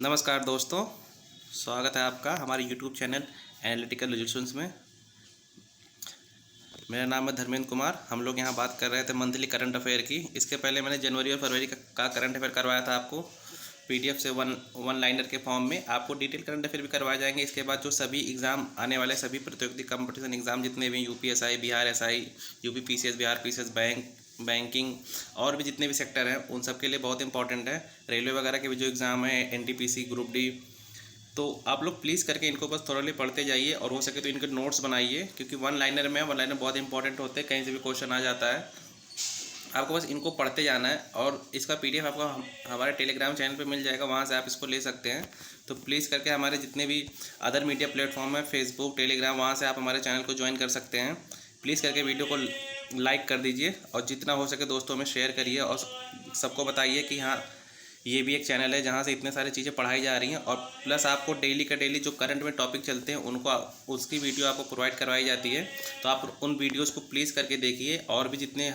नमस्कार दोस्तों, स्वागत है आपका हमारे यूट्यूब चैनल एनालिटिकल रिजल्यूशंस में। मेरा नाम है धर्मेंद्र कुमार। हम लोग यहाँ बात कर रहे थे मंथली करंट अफेयर की। इसके पहले मैंने जनवरी और फरवरी का करंट अफेयर करवाया था आपको पीडीएफ से वन लाइनर के फॉर्म में। आपको डिटेल करंट अफेयर भी करवाए जाएंगे। इसके बाद जो सभी एग्ज़ाम आने वाले सभी प्रतियोगिता कंपटीशन एग्ज़ाम जितने भी UPSI, Bihar SI, UP PCS, Bihar PCS, banking और भी जितने भी सेक्टर हैं उन सब के लिए बहुत इंपॉर्टेंट है। रेलवे वगैरह के भी जो एग्ज़ाम है, एनटीपीसी, ग्रुप डी, तो आप लोग प्लीज़ करके इनको बस थोड़े पढ़ते जाइए और हो सके तो इनके नोट्स बनाइए, क्योंकि वन लाइनर बहुत इंपॉर्टेंट होते हैं। कहीं से भी क्वेश्चन आ जाता है, आपको बस इनको पढ़ते जाना है। और इसका पीडीएफ आपको हमारे टेलीग्राम चैनल पे मिल जाएगा, वहाँ से आप इसको ले सकते हैं। तो प्लीज़ करके हमारे जितने भी अदर मीडिया प्लेटफॉर्म है, फेसबुक, टेलीग्राम, वहाँ से आप हमारे चैनल को ज्वाइन कर सकते हैं। प्लीज़ करके वीडियो को लाइक कर दीजिए और जितना हो सके दोस्तों में शेयर करिए और सबको बताइए कि हाँ, ये भी एक चैनल है जहाँ से इतने सारी चीज़ें पढ़ाई जा रही हैं। और प्लस आपको डेली का डेली जो करंट में टॉपिक चलते हैं उनको उसकी वीडियो आपको प्रोवाइड करवाई जाती है। तो आप उन वीडियोस को प्लीज़ करके देखिए। और भी जितने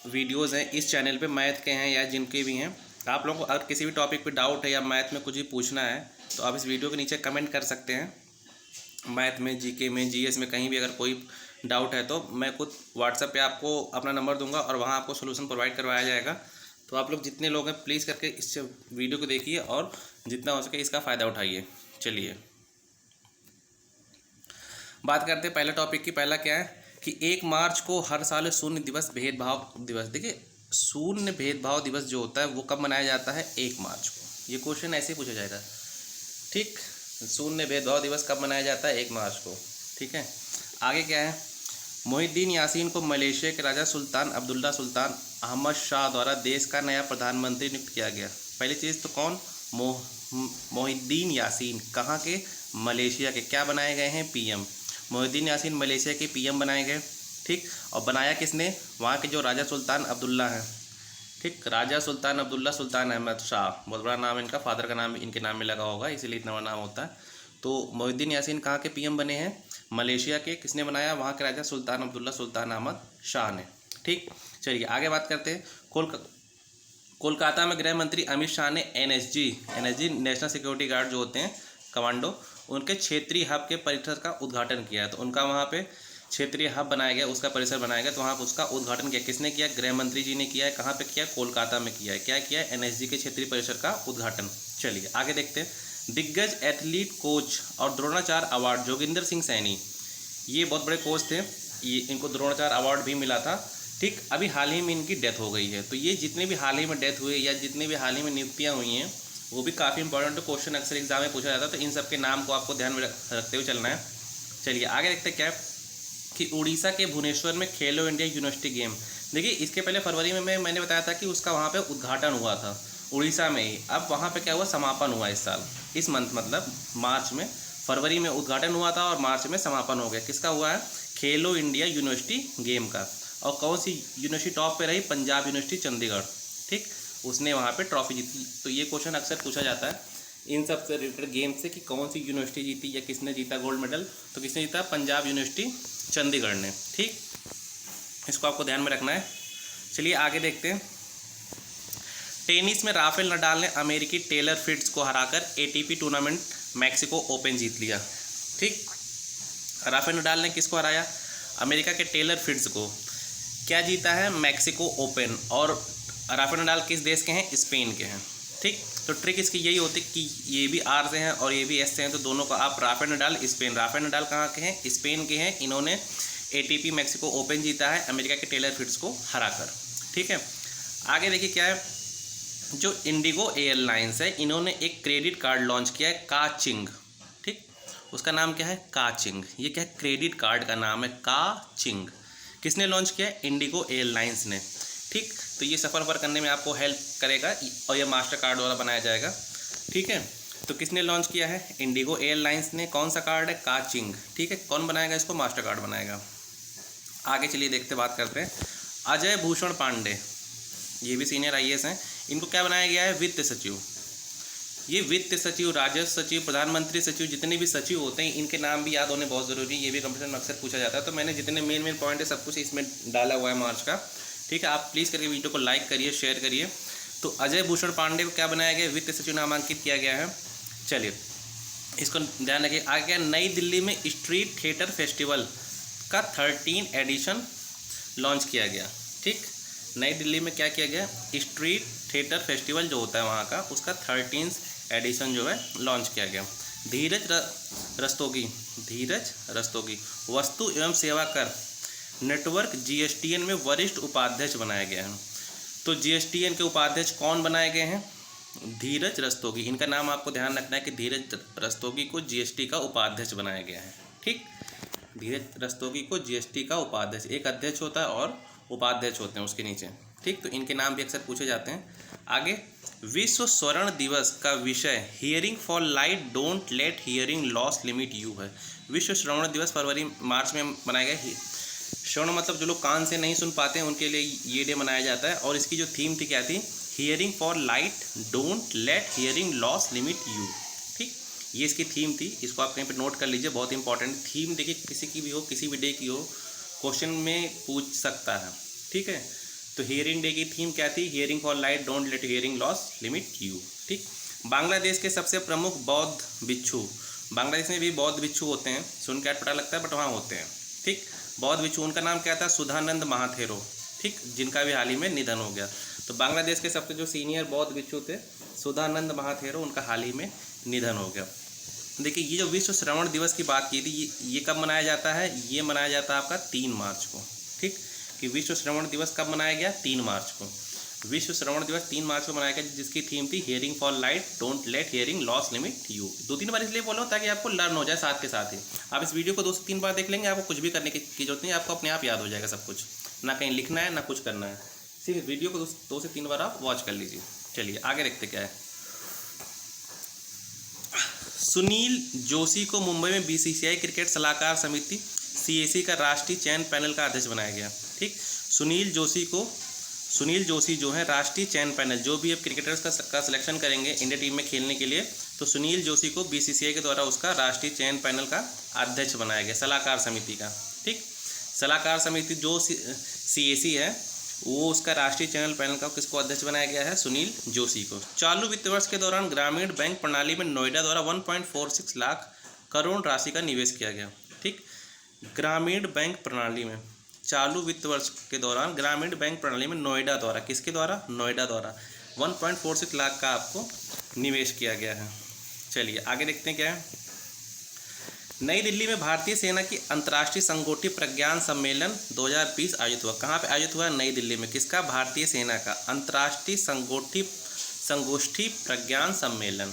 वीडियोस हैं इस चैनल पे मैथ के हैं या जिनके भी हैं, आप लोगों को अगर किसी भी टॉपिक पे डाउट है या मैथ में कुछ भी पूछना है तो आप इस वीडियो के नीचे कमेंट कर सकते हैं। मैथ में, जीके में, जीएस में कहीं भी अगर कोई डाउट है तो मैं खुद व्हाट्सएप पे आपको अपना नंबर दूंगा और वहाँ आपको सोल्यूशन प्रोवाइड करवाया जाएगा। तो आप लोग जितने लोग हैं प्लीज़ करके इस वीडियो को देखिए और जितना हो सके इसका फ़ायदा उठाइए। चलिए बात करते हैं पहले टॉपिक की। पहला क्या है कि 1 मार्च को हर साल शून्य दिवस भेदभाव दिवस। देखिए, शून्य भेदभाव दिवस जो होता है वो कब मनाया जाता है? 1 मार्च को। ये क्वेश्चन ऐसे ही पूछा जाएगा, ठीक। शून्य भेदभाव दिवस कब मनाया जाता है? 1 मार्च को, ठीक है। आगे क्या है? मोहिद्दीन यासीन को मलेशिया के राजा सुल्तान अब्दुल्ला सुल्तान अहमद शाह द्वारा देश का नया प्रधानमंत्री नियुक्त किया गया। पहली चीज़ तो कौन? मोहिद्दीन यासीन। कहाँ के? मलेशिया के। क्या बनाए गए हैं? पीएम। मोहिद्दीन यासीन मलेशिया के पीएम बनाए गए, ठीक। और बनाया किसने? वहाँ के जो राजा सुल्तान अब्दुल्ला हैं, ठीक। राजा सुल्तान अब्दुल्ला सुल्तान अहमद शाह, बहुत बड़ा नाम है इनका, फादर का नाम इनके नाम में लगा होगा इसीलिए इतना बड़ा नाम होता है। तो मोहिद्दीन यासीन कहाँ के पीएम बने हैं? मलेशिया के। किसने बनाया? वहाँ के राजा सुल्तान अब्दुल्ला सुल्तान अहमद शाह ने, ठीक। चलिए आगे बात करते हैं। कोलकाता में गृह मंत्री अमित शाह ने एनएसजी नेशनल सिक्योरिटी गार्ड जो होते हैं, कमांडो, उनके क्षेत्रीय हब के परिसर का उद्घाटन किया है। तो उनका वहाँ पे क्षेत्रीय हब बनाया गया, उसका परिसर बनाया गया। तो वहाँ उसका उद्घाटन किया। किसने किया? गृह मंत्री जी ने किया है। कहाँ पे किया? कोलकाता में किया है। क्या किया है? एनएसजी के क्षेत्रीय परिसर का उद्घाटन। चलिए आगे देखते हैं। दिग्गज एथलीट कोच और द्रोणाचार्य अवार्ड जोगिंदर सिंह सैनी, ये बहुत बड़े कोच थे, ये इनको द्रोणाचार्य अवार्ड भी मिला था, ठीक। अभी हाल ही में इनकी डेथ हो गई है। तो ये जितने भी हाल ही में डेथ हुए या जितने भी हाल ही में नियुक्तियाँ हुई हैं वो भी काफ़ी इंपॉर्टेंट क्वेश्चन अक्सर एग्जाम में पूछा जाता है। तो इन सब के नाम को आपको ध्यान में रखते हुए चलना है। चलिए आगे देखते हैं क्या है कि उड़ीसा के भुवनेश्वर में खेलो इंडिया यूनिवर्सिटी गेम। देखिए, इसके पहले फरवरी में मैंने बताया था कि उसका वहाँ पे उद्घाटन हुआ था उड़ीसा में ही। अब वहाँ पे क्या हुआ? समापन हुआ इस साल, इस मंथ मतलब मार्च में। फरवरी में उद्घाटन हुआ था और मार्च में समापन हो गया। किसका हुआ है? खेलो इंडिया यूनिवर्सिटी गेम का। और कौन सी यूनिवर्सिटी टॉप पे रही? पंजाब यूनिवर्सिटी चंडीगढ़, ठीक। उसने वहाँ पे ट्रॉफी जीती। तो ये क्वेश्चन अक्सर पूछा जाता है इन सब से रिलेटेड गेम से कि कौन सी यूनिवर्सिटी जीती या किसने जीता गोल्ड मेडल। तो किसने जीता? पंजाब यूनिवर्सिटी चंडीगढ़ ने, ठीक। इसको आपको ध्यान में रखना है। चलिए आगे देखते हैं। टेनिस में राफेल नडाल ने अमेरिकी टेलर फ्रिट्ज को हराकर एटीपी टूर्नामेंट मैक्सिको ओपन जीत लिया, ठीक। राफेल नडाल ने किसको हराया? अमेरिका के टेलर फ्रिट्ज को। क्या जीता है? Mexico open. और राफेल नडाल किस देश के हैं? स्पेन के हैं, ठीक। तो ट्रिक इसकी यही होती है कि ये भी आर से हैं और ये भी एस से हैं, तो दोनों का आप Rafael Nadal Spain. Rafael Nadal कहाँ के हैं? स्पेन के हैं। इन्होंने एटीपी मैक्सिको ओपन जीता है अमेरिका के टेलर फ्रिट्ज को हराकर, ठीक है। आगे देखिए क्या है, जो इंडिगो एयरलाइंस है इन्होंने एक क्रेडिट कार्ड लॉन्च किया है, काचिंग, ठीक। उसका नाम क्या है? काचिंग। ये क्या है? क्रेडिट कार्ड का नाम है काचिंग। किसने लॉन्च किया है? इंडिगो एयरलाइंस ने, ठीक। तो ये सफ़र पर करने में आपको हेल्प करेगा और ये मास्टर कार्ड द्वारा बनाया जाएगा, ठीक है। तो किसने लॉन्च किया है? इंडिगो एयरलाइंस ने। कौन सा कार्ड है? काचिंग, ठीक है। कौन बनाएगा इसको? मास्टर कार्ड बनाएगा। आगे चलिए देखते बात करते हैं। अजय भूषण पांडे, ये भी सीनियर आईएएस हैं। इनको क्या बनाया गया है? वित्त सचिव। ये वित्त सचिव, राजस्व सचिव, प्रधानमंत्री सचिव, जितने भी सचिव होते हैं इनके नाम भी याद होने बहुत ज़रूरी है। ये भी कंपटीशन में अक्सर पूछा जाता है। तो मैंने जितने मेन पॉइंट है सब कुछ इसमें डाला हुआ है मार्च का, ठीक है। आप प्लीज़ करके वीडियो को लाइक करिए, शेयर करिए। तो अजय भूषण पांडे को क्या बनाया गया, वित्त सचिव नामांकित किया गया है। चलिए इसको ध्यान रखिए। आगे क्या, नई दिल्ली में स्ट्रीट थिएटर फेस्टिवल का 13 एडिशन लॉन्च किया गया। ठीक, नई दिल्ली में क्या किया गया, स्ट्रीट थिएटर फेस्टिवल जो होता है वहाँ का, उसका 13 एडिशन जो है लॉन्च किया गया। धीरज रस्तोगी वस्तु एवं सेवा कर नेटवर्क जीएसटीएन में वरिष्ठ उपाध्यक्ष बनाया गया है। तो जीएसटीएन के उपाध्यक्ष कौन बनाए गए हैं, धीरज रस्तोगी। इनका नाम आपको ध्यान रखना है कि धीरज रस्तोगी को जीएसटी का उपाध्यक्ष बनाया गया है। ठीक, धीरज रस्तोगी को जीएसटी का उपाध्यक्ष, एक अध्यक्ष होता है और उपाध्यक्ष होते हैं उसके नीचे। ठीक, तो इनके नाम भी अक्सर पूछे जाते हैं। आगे, विश्व स्वर्ण दिवस का विषय hearing for light don't let hearing loss limit you है। विश्व श्रवण दिवस फरवरी मार्च में मनाया गया। श्रवण मतलब जो लोग कान से नहीं सुन पाते हैं उनके लिए ये डे मनाया जाता है। और इसकी जो थीम थी क्या थी, hearing for light don't let hearing loss limit you. ठीक, ये इसकी थीम थी, इसको आप कहीं पे नोट कर लीजिए, बहुत इंपॉर्टेंट थीम। देखिए किसी की भी हो, किसी भी डे की हो, क्वेश्चन में पूछ सकता है। ठीक है, तो हियरिंग डे की थीम क्या थी, hearing for light don't let hearing loss limit you. ठीक, बांग्लादेश के सबसे प्रमुख बौद्ध भिक्षु, बांग्लादेश में भी बौद्ध भिक्षु होते हैं, सुन के पता लगता है बट वहाँ होते हैं। ठीक, बौद्ध भिक्षु, उनका नाम क्या था, सुधानंद महाथेरो। ठीक, जिनका भी हाल ही में निधन हो गया। तो बांग्लादेश के सबसे जो सीनियर बौद्ध भिक्षु थे सुधानंद महाथेरो, उनका हाल ही में निधन हो गया। देखिए ये जो विश्व श्रवण दिवस की बात की थी, ये कब मनाया जाता है, ये मनाया जाता है आपका 3 मार्च को। ठीक, कि विश्व श्रवण दिवस कब मनाया गया, 3 मार्च को। विश्व श्रवण दिवस 3 मार्च को मनाया गया, जिसकी थीम थी hearing for light don't let hearing loss limit you. 2-3 बार इसलिए बोल रहा हूँ ताकि आपको लर्न हो जाए साथ के साथ ही। आप इस वीडियो को 2 से 3 बार देख लेंगे, आपको कुछ भी करने की जरूरत नहीं है, आपको अपने आप याद हो जाएगा सब कुछ, ना कहीं लिखना है ना कुछ करना है, सिर्फ वीडियो को 2 से 3 बार आप वॉच कर लीजिए। चलिए आगे देखते क्या है। सुनील जोशी को मुंबई में बीसीसीआई क्रिकेट सलाहकार समिति सीएसी का राष्ट्रीय चयन पैनल का अध्यक्ष बनाया गया। ठीक, सुनील जोशी जो है राष्ट्रीय चयन पैनल, जो भी अब क्रिकेटर्स का सिलेक्शन करेंगे इंडिया टीम में खेलने के लिए, तो सुनील जोशी को बीसीसीआई के द्वारा उसका राष्ट्रीय चयन पैनल का अध्यक्ष बनाया गया, सलाहकार समिति का। ठीक, सलाहकार समिति जो सीएसी है वो उसका राष्ट्रीय चयन पैनल का किसको अध्यक्ष बनाया गया है, सुनील जोशी को। चालू वित्त वर्ष के दौरान ग्रामीण बैंक प्रणाली में नोएडा द्वारा 1.46 लाख करोड़ राशि का निवेश किया गया। ठीक, ग्रामीण बैंक प्रणाली में चालू वित्त वर्ष के दौरान ग्रामीण बैंक प्रणाली में नोएडा द्वारा, किसके द्वारा, नोएडा द्वारा 1.46 लाख का आपको निवेश किया गया है। चलिए आगे देखते हैं क्या है। नई दिल्ली में भारतीय सेना की अंतर्राष्ट्रीय संगोष्ठी प्रज्ञान सम्मेलन 2020 आयोजित हुआ। कहाँ पे आयोजित हुआ, नई दिल्ली में। किसका, भारतीय सेना का अंतर्राष्ट्रीय संगोष्ठी प्रज्ञान सम्मेलन।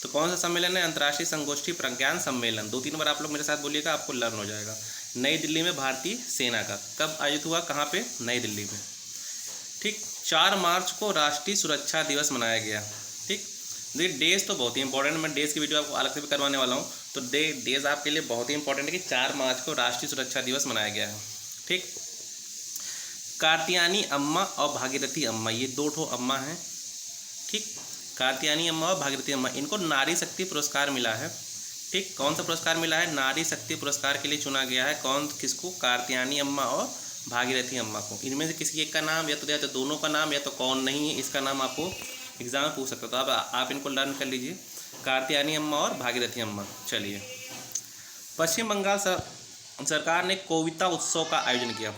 तो कौन सा सम्मेलन है, अंतर्राष्ट्रीय संगोष्ठी प्रज्ञान सम्मेलन। 2-3 बार आप लोग मेरे साथ बोलिएगा, आपको लर्न हो जाएगा। नई दिल्ली में भारतीय सेना का कब आयोजित हुआ, कहाँ पे, नई दिल्ली में। ठीक, 4 मार्च को राष्ट्रीय सुरक्षा दिवस मनाया गया। ठीक, देखिए डेज तो बहुत ही इंपॉर्टेंट, मैं डेज की वीडियो आपको अलग से भी करवाने वाला हूँ। तो डेज आपके लिए बहुत ही इंपॉर्टेंट है कि 4 मार्च को राष्ट्रीय सुरक्षा दिवस मनाया गया है। ठीक, कात्यायनी अम्मा और भागीरथी अम्मा, ये 2 ठो अम्मा हैं। ठीक, कात्यायनी अम्मा और भागीरथी अम्मा, इनको नारी शक्ति पुरस्कार मिला है। ठीक, कौन सा पुरस्कार मिला है, नारी शक्ति पुरस्कार के लिए चुना गया है। कौन, किसको, कात्यायनी अम्मा और भागीरथी अम्मा को। इनमें से किसी एक का नाम, या तो दोनों का नाम, या तो कौन नहीं है इसका नाम आपको एग्जाम में पूछ सकता है। तो आप इनको लर्न कर लीजिए, कात्यायनी अम्मा और भागीरथी अम्मा। चलिए, पश्चिम बंगाल सरकार ने कविता उत्सव का आयोजन किया।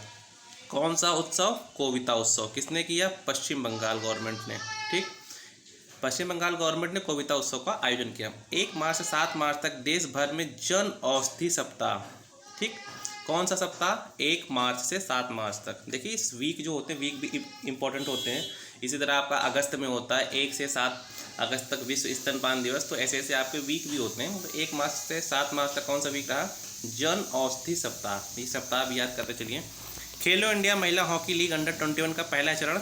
कौन सा उत्सव, कविता उत्सव। किसने किया, पश्चिम बंगाल गवर्नमेंट ने। ठीक, पश्चिम बंगाल गवर्नमेंट ने कविता उत्सव का आयोजन किया। 1 मार्च से 7 मार्च तक देश भर में जन औषधि सप्ताह। ठीक, कौन सा सप्ताह, 1 मार्च से 7 मार्च तक। देखिए इस वीक जो होते हैं, वीक भी इंपॉर्टेंट होते हैं। इसी तरह आपका अगस्त में होता है 1 से 7 अगस्त तक विश्व स्तनपान दिवस। तो ऐसे ऐसे आपके वीक भी होते हैं। तो 1 मार्च से 7 मार्च तक कौन सा वीक रहा, जन औषधि सप्ताह। ये सप्ताह भी याद करते चलिए। खेलो इंडिया महिला हॉकी लीग अंडर 21 का पहला चरण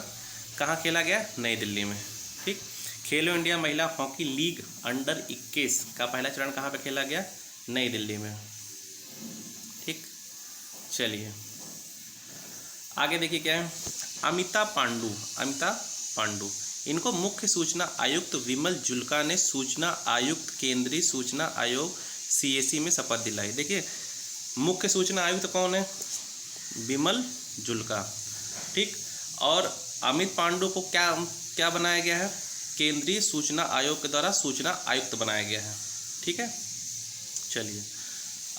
कहाँ खेला गया, नई दिल्ली में। ठीक, खेलो इंडिया महिला हॉकी लीग अंडर 21 का पहला चरण कहाँ पे खेला गया, नई दिल्ली में। ठीक, चलिए आगे देखिए क्या है। अमिता पांडु, इनको मुख्य सूचना आयुक्त विमल जुल्का ने सूचना आयुक्त केंद्रीय सूचना आयोग सीएसी में शपथ दिलाई। देखिए मुख्य सूचना आयुक्त कौन है, विमल जुल्का। ठीक, और अमित पांडु को क्या क्या बनाया गया है, केंद्रीय सूचना आयोग के द्वारा सूचना आयुक्त बनाया गया है। ठीक है, चलिए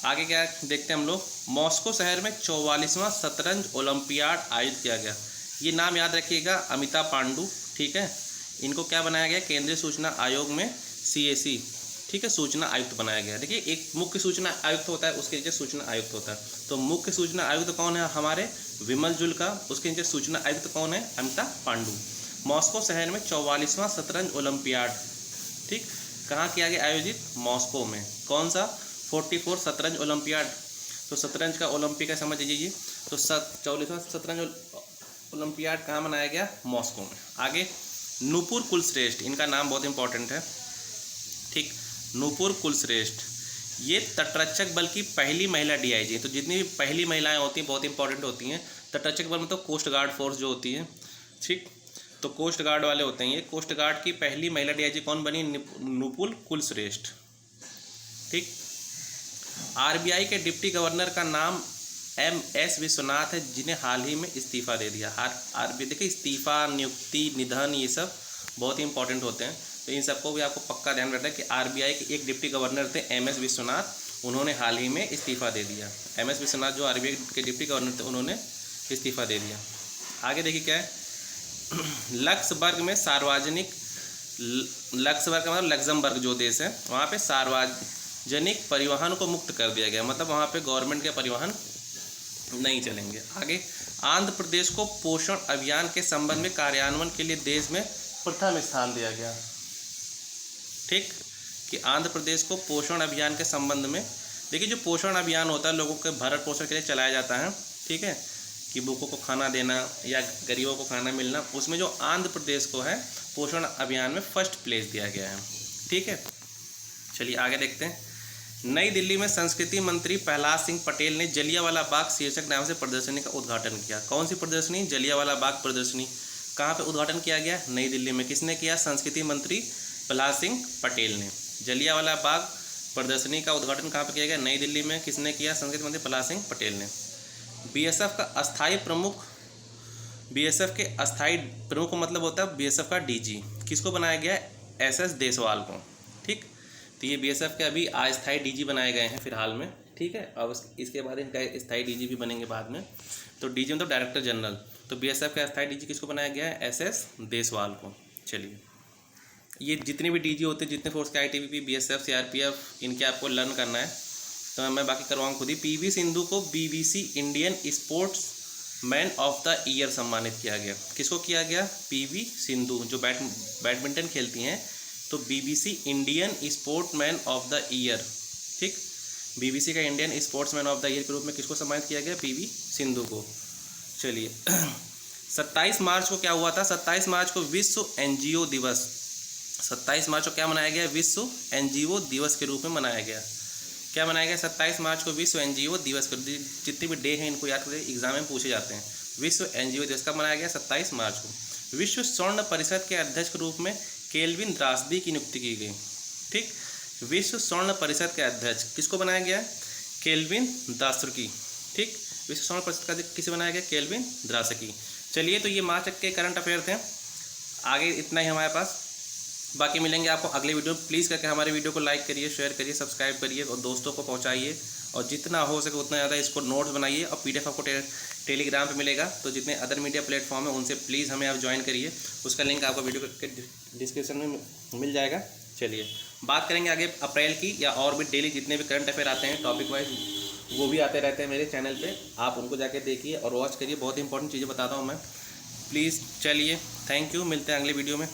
आगे क्या देखते हैं हम लोग। मॉस्को शहर में 44वां शतरंज ओलंपियाड आयोजित किया गया। ये नाम याद रखिएगा, अमिता पांडु। ठीक है, इनको क्या बनाया गया, केंद्रीय सूचना आयोग में CAC, ठीक है, सूचना आयुक्त बनाया गया। देखिए एक मुख्य सूचना आयुक्त होता है, उसके नीचे सूचना आयुक्त होता है। तो मुख्य सूचना आयुक्त कौन है, हमारे विमल जुल्का। उसके नीचे सूचना आयुक्त कौन है, अमिता पांडु। मॉस्को शहर में 44वां शतरंज ओलंपियाड, ठीक, कहाँ किया गया आयोजित, मॉस्को में। कौन सा, 44 शतरंज ओलंपियाड। तो शतरंज का ओलंपिक है, समझ लीजिए। तो 44वां शतरंज ओलंपियाड कहाँ मनाया गया, मॉस्को में। आगे नूपुर कुलश्रेष्ठ, इनका नाम बहुत इंपॉर्टेंट है। ठीक, नूपुर कुलश्रेष्ठ ये तटरक्षक बल की पहली महिला DIG। तो जितनी भी पहली महिलाएं होती हैं बहुत इंपॉर्टेंट होती हैं। तटरक्षक बल में तो कोस्ट गार्ड फोर्स जो होती है, ठीक, तो कोस्ट गार्ड वाले होते हैं ये। कोस्ट गार्ड की पहली महिला DIG कौन बनी, नूपुर कुलश्रेष्ठ। ठीक, RBI के डिप्टी गवर्नर का नाम MS विश्वनाथ है, जिन्हें हाल ही में इस्तीफा दे दिया। RBI देखिए, इस्तीफा, नियुक्ति, निधन, ये सब बहुत ही इंपॉर्टेंट होते हैं। तो इन सबको भी आपको पक्का ध्यान रखना है कि RBI के एक डिप्टी गवर्नर थे MS विश्वनाथ, उन्होंने हाल ही में इस्तीफा दे दिया। MS विश्वनाथ जो RBI के डिप्टी गवर्नर थे, उन्होंने इस्तीफा दे दिया। आगे देखिए क्या है, लक्सबर्ग में सार्वजनिक, लक्सबर्ग का मतलब लग्जमबर्ग जो देश है, वहाँ पे सार्वजनिक परिवहन को मुक्त कर दिया गया। मतलब वहाँ पे गवर्नमेंट के परिवहन नहीं चलेंगे। आगे आंध्र प्रदेश को पोषण अभियान के संबंध में कार्यान्वयन के लिए देश में प्रथम स्थान दिया गया। ठीक, कि आंध्र प्रदेश को पोषण अभियान के संबंध में, देखिए जो पोषण अभियान होता है लोगों के भरण पोषण के लिए चलाया जाता है, ठीक है, कि भूखों को खाना देना या गरीबों को खाना मिलना, उसमें जो आंध्र प्रदेश को है पोषण अभियान में फर्स्ट प्लेस दिया गया है। ठीक है, चलिए आगे देखते हैं। नई दिल्ली में संस्कृति मंत्री प्रहलाद सिंह पटेल ने जलियांवाला बाग शीर्षक नाम से प्रदर्शनी का उद्घाटन किया। कौन सी प्रदर्शनी, जलियांवाला बाग प्रदर्शनी। कहाँ पे उद्घाटन किया गया, नई दिल्ली में। किसने किया, संस्कृति मंत्री प्रहलाद सिंह पटेल ने। जलियांवाला बाग प्रदर्शनी का उद्घाटन कहाँ पे किया गया, नई दिल्ली में। किसने किया, संस्कृति मंत्री प्रहलाद सिंह पटेल ने। BSF का अस्थायी प्रमुख, BSF के अस्थायी प्रमुख मतलब होता है BSF का DG, किसको बनाया गया, SS देसवाल को। ठीक, तो ये BSF के अभी अस्थायी DG बनाए गए हैं फिलहाल में। ठीक है, अब इसके बाद इनका स्थायी DG भी बनेंगे बाद में। तो DG मतलब डायरेक्टर जनरल। तो BSF का अस्थायी DG किसको बनाया गया है, SS देसवाल को। चलिए, ये जितने भी DG होते हैं, जितने फोर्स के ITBP, BSF, CRPF, इनके आपको लर्न करना है, तो मैं बाकी करवाऊँ खुद ही। PV सिंधु को BBC Indian sports man of the year सम्मानित किया गया। किसको किया गया, PV सिंधु जो बैडमिंटन खेलती हैं, तो BBC Indian sportsman of the year. ठीक, BBC का Indian sportsman of the year के रूप में किसको सम्मानित किया गया, PV सिंधु को। चलिए 27 मार्च को क्या हुआ था, 27 मार्च को विश्व NGO दिवस, 27 मार्च को क्या मनाया गया, विश्व NGO दिवस के रूप में मनाया गया। क्या मनाया गया, 27 मार्च को विश्व NGO दिवस के, जितने भी डे हैं इनको याद करें, एग्जाम में पूछे जाते हैं। विश्व NGO दिवस कब मनाया गया, 27 मार्च को। विश्व स्वर्ण परिषद के अध्यक्ष के रूप में केल्विन द्रासदी की नियुक्ति की गई। ठीक, विश्व स्वर्ण परिषद के अध्यक्ष किसको बनाया गया, केल्विन द्रासदी। ठीक, विश्व स्वर्ण परिषद का अध्यक्ष किसे बनाया गया, केल्विन द्रासदी। चलिए, तो ये मार्च के करंट अफेयर थे। आगे इतना ही हमारे पास, बाकी मिलेंगे आपको अगले वीडियो। प्लीज़ करके हमारे वीडियो को लाइक करिए, शेयर करिए, सब्सक्राइब करिए और दोस्तों को पहुंचाइए। और जितना हो सके उतना ज़्यादा इसको नोट्स बनाइए। और PDF आपको टेलीग्राम पे मिलेगा। तो जितने अदर मीडिया प्लेटफॉर्म है उनसे प्लीज़ हमें आप ज्वाइन करिए, उसका लिंक आपको वीडियो के डिस्क्रिप्शन में मिल जाएगा। चलिए, बात करेंगे आगे अप्रैल की, या और भी डेली जितने भी करंट अफेयर आते हैं टॉपिक वाइज, वो भी आते रहते हैं मेरे चैनल पर। आप उनको जाके देखिए और वॉच करिए, बहुत इंपॉर्टेंट चीज़ें बताता हूँ मैं। प्लीज़, चलिए, थैंक यू, मिलते हैं अगले वीडियो में।